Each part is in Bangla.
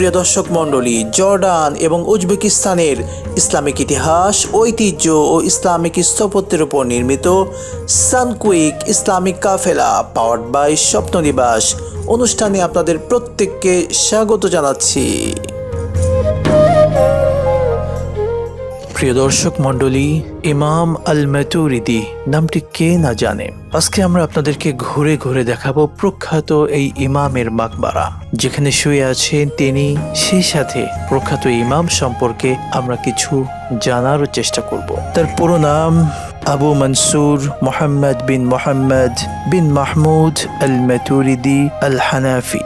প্রিয় দর্শক মণ্ডলী, জর্ডান এবং উজবেকিস্তানের ইসলামিক ইতিহাস, ঐতিহ্য ও ইসলামিক স্থাপত্যের উপর নির্মিত সানকুইক ইসলামিক কাফেলা পাওয়ার্ড বাই স্বপ্ননিবাস অনুষ্ঠানে আপনাদের প্রত্যেককে স্বাগত জানাচ্ছি। প্রিয় দর্শক মণ্ডলী, ইমাম আল মাতুরিদি নামটি কে না জানে। আজকে আমরা আপনাদেরকে ঘুরে ঘুরে দেখাবো প্রখ্যাত এই ইমামের মাকবারা, যেখানে শুয়ে আছেন তিনি। সেই সাথে প্রখ্যাত ইমাম সম্পর্কে আমরা কিছু জানারও চেষ্টা করব। তার পুরো নাম আবু মনসুর মোহাম্মদ বিন মাহমুদ আল মাতুরিদি আল হানাফি।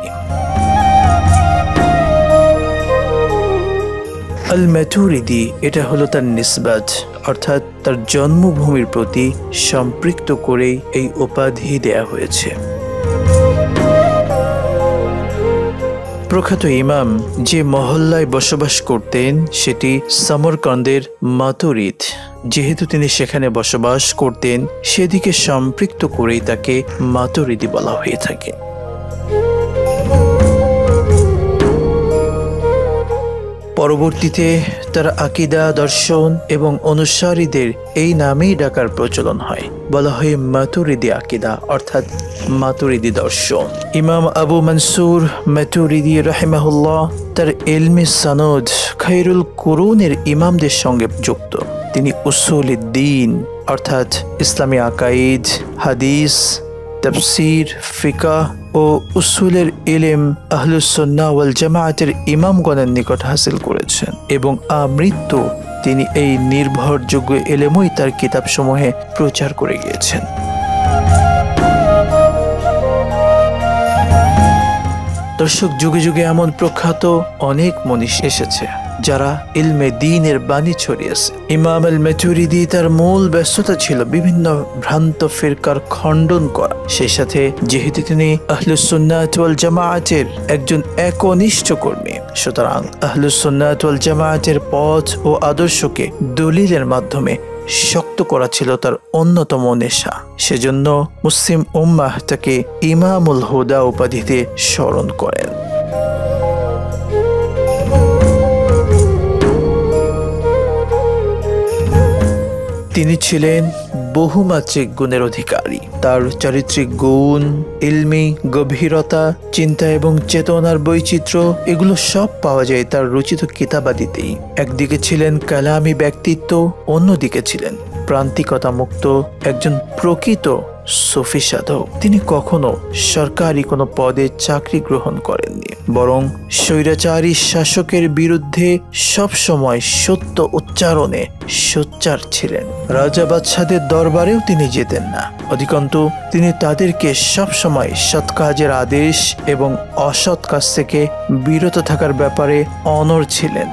আল মাতুরিদি এটা হলো তার নিসবাত, অর্থাৎ তার জন্মভূমির প্রতি সম্পৃক্ত করেই এই উপাধি দেয়া হয়েছে। প্রখ্যাত ইমাম যে মহল্লায় বসবাস করতেন সেটি সমরকন্দের মাতুরিদ। যেহেতু তিনি সেখানে বসবাস করতেন, সেদিকে সম্পৃক্ত করেই তাকে মাতুরিদি বলা হয়ে থাকে। পরবর্তীতে তার আকিদা, দর্শন এবং অনুসারীদের এই নামেই ডাকার প্রচলন হয়। বলা হয় মাতুরিদি আকিদা, অর্থাৎ মাতুরিদি দর্শন। ইমাম আবু মনসুর মাতুরিদি রাহিমাহুল্লাহ তার ইলমে সানদ খায়রুল কুরুনের ইমামদের সঙ্গে যুক্ত। তিনি উসুলুদ্দিন অর্থাৎ ইসলামী আকাইদ, হাদিস, তাফসীর, ফিকাহ ও উসুলের ইলম আহলুস সুন্নাহ ওয়াল জামাআতের ইমামগণের নিকট হাসিল করেছেন এবং আমৃত্যু তিনি এই নির্ভরযোগ্য ইলমই তার কিতাবসমূহে প্রচার করে গিয়েছেন। দর্শক, যুগে যুগে এমন প্রখ্যাত অনেক মনীষী এসেছে যারা ইলমে দ্বীনের বাণী ছড়িয়েছে। ইমাম আল মাতুরিদি তার মূল ব্যস্ততা ছিল বিভিন্ন ভ্রান্ত ফিরকার খণ্ডন করা। সেই সাথে যেহেতু তিনি আহলুস সুন্নাত ওয়াল জামাআতের একজন একনিষ্ঠ কর্মী, সুতরাং আহলুস সুন্নাত ওয়াল জামাআতের পথ ও আদর্শকে দলিলের মাধ্যমে শক্ত করা ছিল তার অন্যতম নেশা। সেজন্য মুসলিম উম্মাহ তাকে ইমামুল হুদা উপাধিতে স্মরণ করেন। তিনি ছিলেন বহুমাত্রিক গুণের অধিকারী। তার চারিত্রিক গুণ, ইলমি গভীরতা, চিন্তা এবং চেতনার বৈচিত্র্য এগুলো সব পাওয়া যায় তার রচিত কিতাবাদিতেই। একদিকে ছিলেন কালামি ব্যক্তিত্ব, অন্যদিকে ছিলেন প্রান্তিকতা মুক্ত একজন প্রকৃত সুফি সাধক। তিনি কখনো সরকারি কোনো পদে চাকরি গ্রহণ করেননি, বরং স্বৈরাচারী শাসকের বিরুদ্ধে সবসময় সত্য উচ্চারণে সোচ্চার ছিলেন। রাজা বাদশাদের দরবারেও তিনি যেতেন না, অধিকন্তু তিনি তাদেরকে সবসময় সৎ কাজের আদেশ এবং অসৎ কাজ থেকে বিরত থাকার ব্যাপারে অনড় ছিলেন।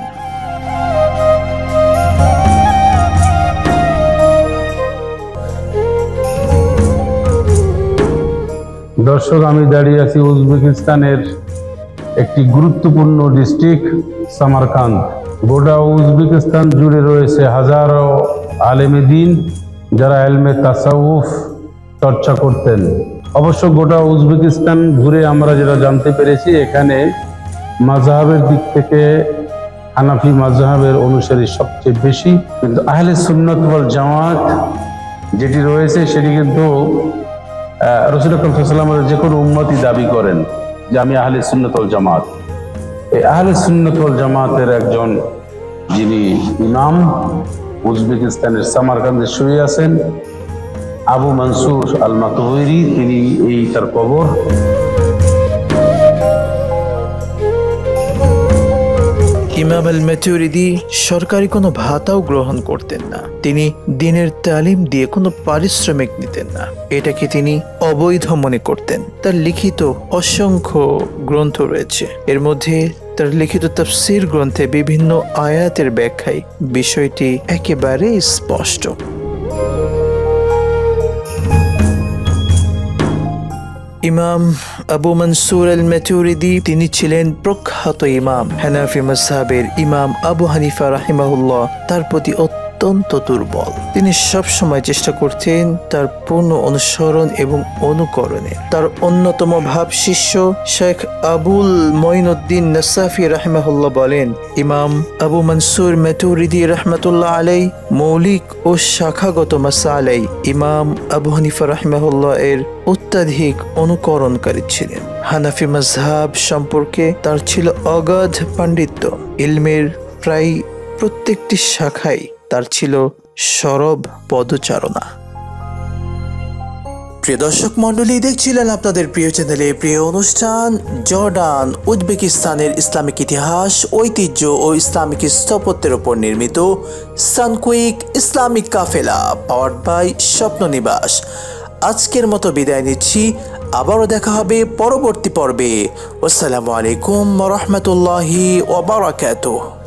দর্শক, আমি দাঁড়িয়ে আছি উজবেকিস্তানের একটি গুরুত্বপূর্ণ ডিস্ট্রিক্ট সামারকান্দ। গোটা উজবেকিস্তান জুড়ে রয়েছে হাজারো আলেমে দ্বীন যারা ইলমে তাসাউফ চর্চা করতেন। অবশ্য গোটা উজবেকিস্তান ঘুরে আমরা যেটা জানতে পেরেছি, এখানে মাযহাবের দিক থেকে হানাফি মাযহাবের অনুসারী সবচেয়ে বেশি, কিন্তু আহলে সুন্নাত ওয়াল জামাত যেটি রয়েছে সেটি কিন্তু রাসূল আকরাম সাল্লাল্লাহু আলাইহি ওয়াসাল্লামের যে কোনো উম্মতি দাবি করেন যে আমি আহলে সুন্নাত ওয়াল জামাত। এই আহলে সুন্নাত ওয়াল জামাতের একজন যিনি ইমাম উজবেকিস্তানের সামারকান্দে শুয়ে আছেন, আবু মনসুর আল মাতুরিদি, তিনি এই তার কবর। ইমাম আল মাতুরিদি সরকারি কোনো ভাতাও গ্রহণ করতেন না। তিনি দ্বীনের তালিম দিয়ে কোনো পারিশ্রমিক নিতেন না। এটাকে তিনি অবৈধ মনে করতেন। তার লিখিত অসংখ্য গ্রন্থ রয়েছে, এর মধ্যে তার লিখিত তাফসীর গ্রন্থে বিভিন্ন আয়াতের ব্যাখ্যায় বিষয়টি একেবারে স্পষ্ট। ইমাম আবু মনসুর আল মাতুরিদি তিনি ছিলেন প্রখ্যাত ইমাম। হানাফি মাযহাবের ইমাম আবু হানিফা রাহিমাহুল্লাহ তার প্রতি অত্যন্ত দুর্বল। তিনি সবসময় চেষ্টা করতেন তার পূর্ণ অনুসরণ এবং অনুকরণে। তার অন্যতম ভাব শিষ্য শেখ আবুল মঈনুদ্দিন নাসাফি রাহিমাহুল্লাহ বলেন, ইমাম আবু মনসুর মাতুরিদি রাহমাতুল্লাহ আলাই মৌলিক ও শাখাগত মাসালাই ইমাম আবু হানিফা রাহিমাহুল্লাহ এর অত্যাধিক অনুকরণকারী ছিলেন। হানাফি মাযহাব সম্পর্কে তার ছিল অগাধ পাণ্ডিত্য। ইলমের প্রায় প্রত্যেকটি শাখায় তার ছিল সরব পদচারণা। প্রিয় দর্শক মণ্ডলী, দেখছিলেন আপনাদের প্রিয় চ্যানেলে প্রিয় অনুষ্ঠান জর্ডান উজবেকিস্তানের ইসলামিক ইতিহাস, ঐতিহ্য ও ইসলামিক স্থাপত্যের উপর নির্মিত সানকুইক ইসলামিক কাফেলা পাওয়ার্ড বাই স্বপ্ন নিবাস। আজকের মতো বিদায় নিচ্ছি, আবারও দেখা হবে পরবর্তী পর্বে। আসসালামু আলাইকুম ওয়া রাহমাতুল্লাহি ওয়া বারাকাতুহু।